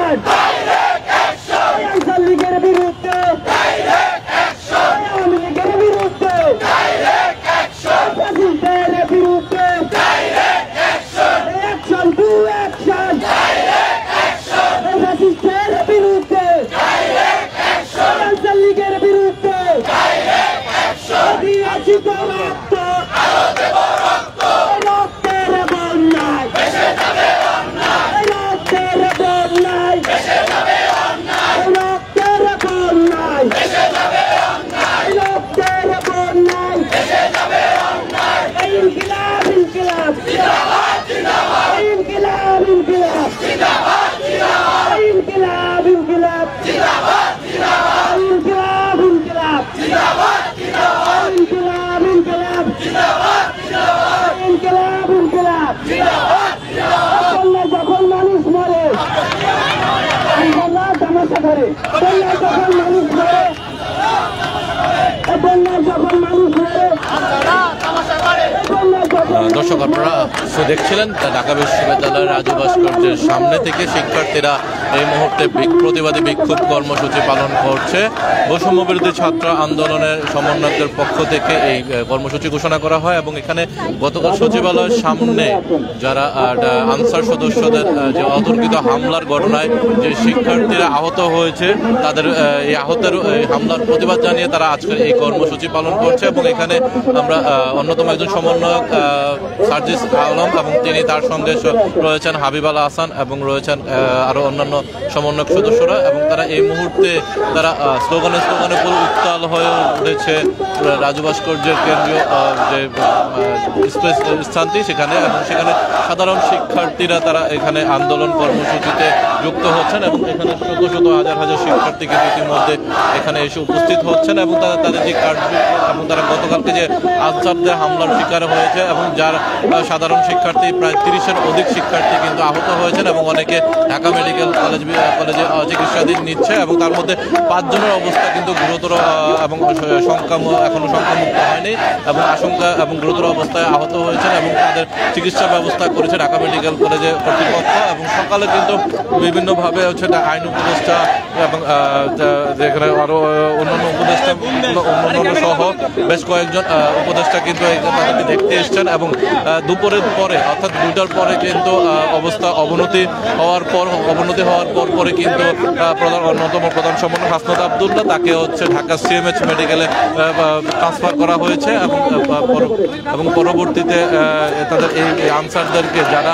Action answer লীগের বিরুদ্ধে আওয়ামী লীগের বিরুদ্ধে ফ্যাসিস্টদের বিরুদ্ধে অ্যাকশন টু অ্যাকশন ফ্যাসিস্টদের বিরুদ্ধে আনসার লীগের বিরুদ্ধে দিয়েছি তো রক্ত রক্তের বন্যায় রক্তের বন্যায় রক্তের বন্যায় রক্তের বন্যায় ইনকিলাব ইনকিলাব ইনকিলাব ইনকিলাব ইনকিলাব ইনকিলাব ইনকিলাব ইনকিলাব ইনকিলাব ইনকিলাব ইনকিলাব ইনকিলাব বন্যায় যখন মানুষ মরে বন্যায় তামাশা করে বন্যায় যখন মানুষ মরে বন্যায় যখন মানুষ মরে দর্শক আপনারা দেখছিলেন ঢাকা বিশ্ববিদ্যালয়ের রাজু ভাস্কর্যের সামনে থেকে শিক্ষার্থীরা এই মুহূর্তে প্রতিবাদী বিক্ষোভ কর্মসূচি পালন করছে। বৈষম্য বিরোধী ছাত্র আন্দোলনের সমন্বয়কদের পক্ষ থেকে এই কর্মসূচি ঘোষণা করা হয় এবং এখানে গতকাল সচিবালয়ের সামনে যারা আনসার সদস্যদের যে অতর্কিত হামলার ঘটনায় যে শিক্ষার্থীরা আহত হয়েছে তাদের এই আহতের হামলার প্রতিবাদ জানিয়ে তারা আজকের এই কর্মসূচি পালন করছে এবং এখানে আমরা অন্যতম একজন সমন্বয়ক সার্জিস আলম এবং তিনি তার সঙ্গে রয়েছেন হাবিব আল হাসান এবং রয়েছেন আরো অন্যান্য সমন্বয়ক সদস্যরা এবং তারা এই মুহূর্তে তারা স্লোগানে স্লোগানে পুরো উত্তাল হয়ে উঠেছে রাজু ভাস্কর্যের কেন্দ্রীয় যে স্থানটি সেখানে এবং সেখানে সাধারণ শিক্ষার্থীরা তারা এখানে আন্দোলন কর্মসূচিতে যুক্ত হচ্ছেন এবং এখানে শত শত হাজার হাজার শিক্ষার্থী কিন্তু ইতিমধ্যে এখানে এসে উপস্থিত হচ্ছেন এবং তারা তাদের যে কার্যক্রম এবং তারা গতকালকে যে আনসারদের হামলার শিকার হয়েছে এবং যার সাধারণ শিক্ষার্থী প্রায় 30-এর অধিক শিক্ষার্থী কিন্তু আহত হয়েছেন এবং অনেকে ঢাকা মেডিকেল কলেজে চিকিৎসাধীন নিচ্ছে এবং তার মধ্যে 5 জনের অবস্থা কিন্তু গুরুতর এবং এখনো সংখ্যামুক্ত হয়নি এবং আশঙ্কা এবং গুরুতর অবস্থায় আহত হয়েছেন এবং তাদের চিকিৎসা ব্যবস্থা করেছে ঢাকা মেডিকেল কলেজে কর্তৃপক্ষ এবং সকালে কিন্তু বিভিন্নভাবে হচ্ছে আইন উপদেষ্টা এবং যেখানে আরো অন্যান্য উপদেষ্টা অন্যান্য সহ বেশ কয়েকজন উপদেষ্টা কিন্তু তাদেরকে দেখতে এসছেন এবং দুপুরের পরে অর্থাৎ 2টার পরে কিন্তু অবস্থা অবনতি হওয়ার পরে কিন্তু অন্যতম প্রধান সমন্বয়ক হাসনাত আব্দুল্লাহ তাকে হচ্ছে ঢাকা সিএমএইচ মেডিকেলে ট্রান্সফার করা হয়েছে এবং পরবর্তীতে তাদের এই আনসারদেরকে যারা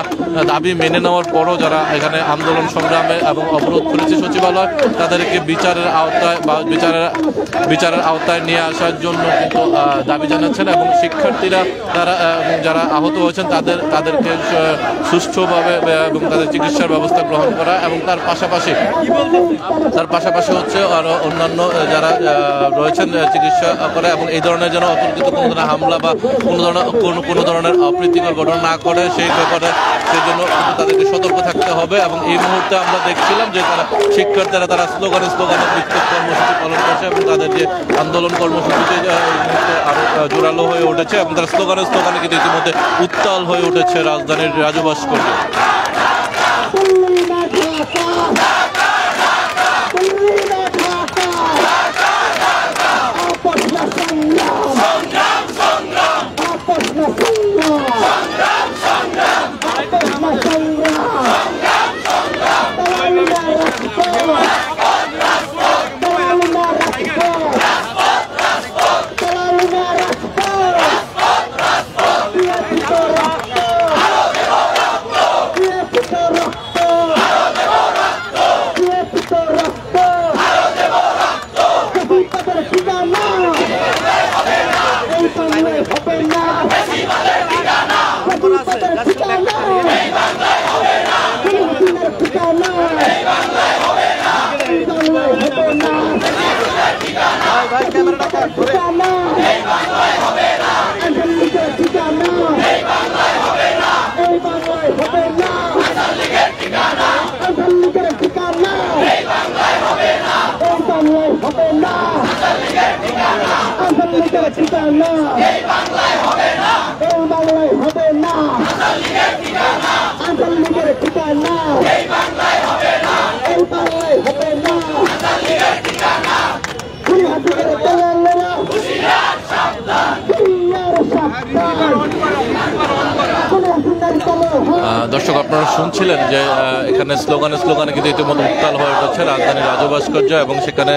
দাবি মেনে নেওয়ার পরও যারা এখানে আন্দোলন সংগ্রামে এবং অবরোধ করেছে সচিবালয় তাদেরকে বিচারের আওতায় নিয়ে আসার জন্য কিন্তু দাবি জানাচ্ছেন এবং শিক্ষার্থীরা তারা এবং যারা আহত হয়েছেন তাদেরকে সুষ্ঠুভাবে এবং তাদের চিকিৎসার ব্যবস্থা গ্রহণ করা এবং তার পাশাপাশি হচ্ছে আরো অন্যান্য যারা রয়েছেন চিকিৎসা করে এবং এই ধরনের যেন অতর্কিত কোনো ধরনের হামলা বা কোনো ধরনের অপ্রীতিকর ঘটনা না করে সেই ব্যাপারে সেই জন্য তাদেরকে সতর্ক থাকতে হবে এবং এই মুহূর্তে আমরা দেখছিলাম যে শিক্ষার্থীরা তারা স্লোগানে বিক্ষোভ কর্মসূচি পালন করছে এবং তাদের যে আন্দোলন কর্মসূচিতে আরো জোরালো হয়ে উঠেছে এবং তারা স্লোগানে কিন্তু ইতিমধ্যে উত্তাল হয়ে উঠেছে রাজধানীর রাজু ভাস্কর্য। দর্শক আপনারা শুনছিলেন যে এখানে স্লোগানে কিন্তু ইতিমধ্যে উত্তাল হয়ে উঠেছে রাজধানীর রাজু ভাস্কর্য এবং সেখানে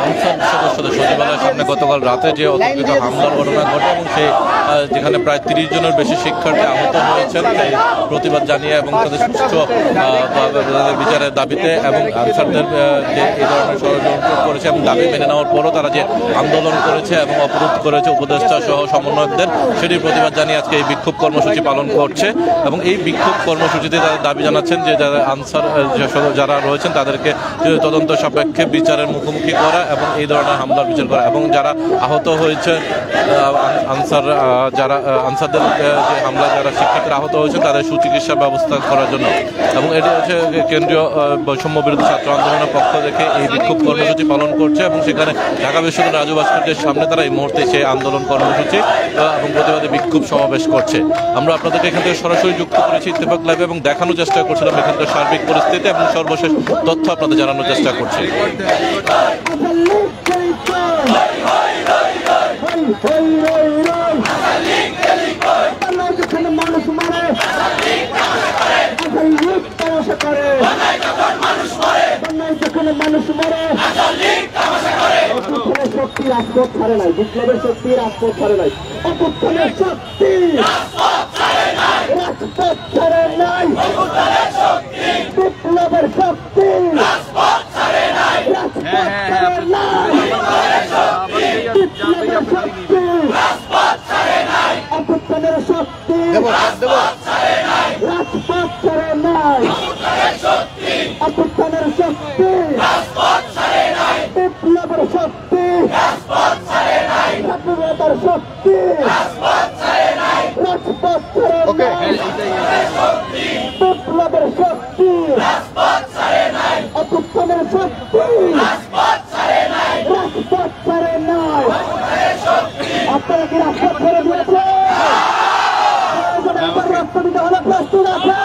আনসার সদস্যদের সচিবালয়ের সামনে গতকাল রাতে যে অতর্কিত হামলার ঘটনা ঘটে এবং সেই যেখানে প্রায় 30 জনের বেশি শিক্ষার্থী আহত হয়েছেন সেই প্রতিবাদ জানিয়ে এবং তাদের সুষ্ঠু বিচারের দাবিতে এবং আনসারদের যে এই ধরনের ষড়যন্ত্র করেছে এবং দাবি মেনে নেওয়ার পরও তারা যে আন্দোলন করেছে এবং অবরোধ করেছে উপদেষ্টা সহ সমন্বয়কদের সেটির প্রতিবাদ জানিয়ে আজকে এই বিক্ষোভ কর্মসূচি পালন করছে এবং এই বিক্ষোভ কর্মসূচিতে তারা দাবি জানাচ্ছেন যে যারা আনসার যারা রয়েছেন তাদেরকে তদন্ত সাপেক্ষে বিচারের মুখোমুখি করা এবং এই ধরনের হামলার বিচার করা এবং যারা আহত হয়েছে আনসারদের যে হামলা যারা শিক্ষার্থীরা আহত হয়েছেন তাদের সুচিকিৎসা ব্যবস্থা করার জন্য এবং এটি হচ্ছে কেন্দ্রীয় বৈষম্য বিরোধী ছাত্র আন্দোলনের পক্ষ থেকে এই বিক্ষোভ কর্মসূচি পালন করছে এবং সেখানে ঢাকা বিশ্ববিদ্যালয় রাজু ভাস্কর্যের সামনে তারা এই মুহূর্তে সেই আন্দোলন কর্মসূচি এবং প্রতিবাদী বিক্ষোভ সমাবেশ করছে। আমরা আপনাদেরকে এখান থেকে সরাসরি যুক্ত করেছি ইত্তেফাক লাইভে এবং দেখানোর চেষ্টা করছিলাম এখানকার সার্বিক পরিস্থিতি এবং সর্বশেষ তথ্য আপনাদের জানানোর চেষ্টা করছি। শক্তি রাজপথ ছাড়ে নাই, বিপ্লবের শক্তি রাজপথ ছাড়ে নাই, অভ্যুত্থানের শক্তি রাজপথ ছাড়ে নাই, বিপ্লবের শক্তি রাজপথ ছাড়ে নাই, বিপ্লবের শক্তি অভ্যুত্থানের শক্তি রাজপথ ছাড়ে নাই, অভ্যুত্থানের শক্তি বিপ্লবের শক্তি স্বাধীনতার শক্তি রাজপথ ছাড়ে নাই, বিপ্লবের শক্তি অভ্যুত্থানের শক্তি রাজপথ ছাড়ে নাই। আপনারা কি রাজপথ ছেড়ে দিয়েছে? রক্ত দিতে হলে প্রস্তুত আছে?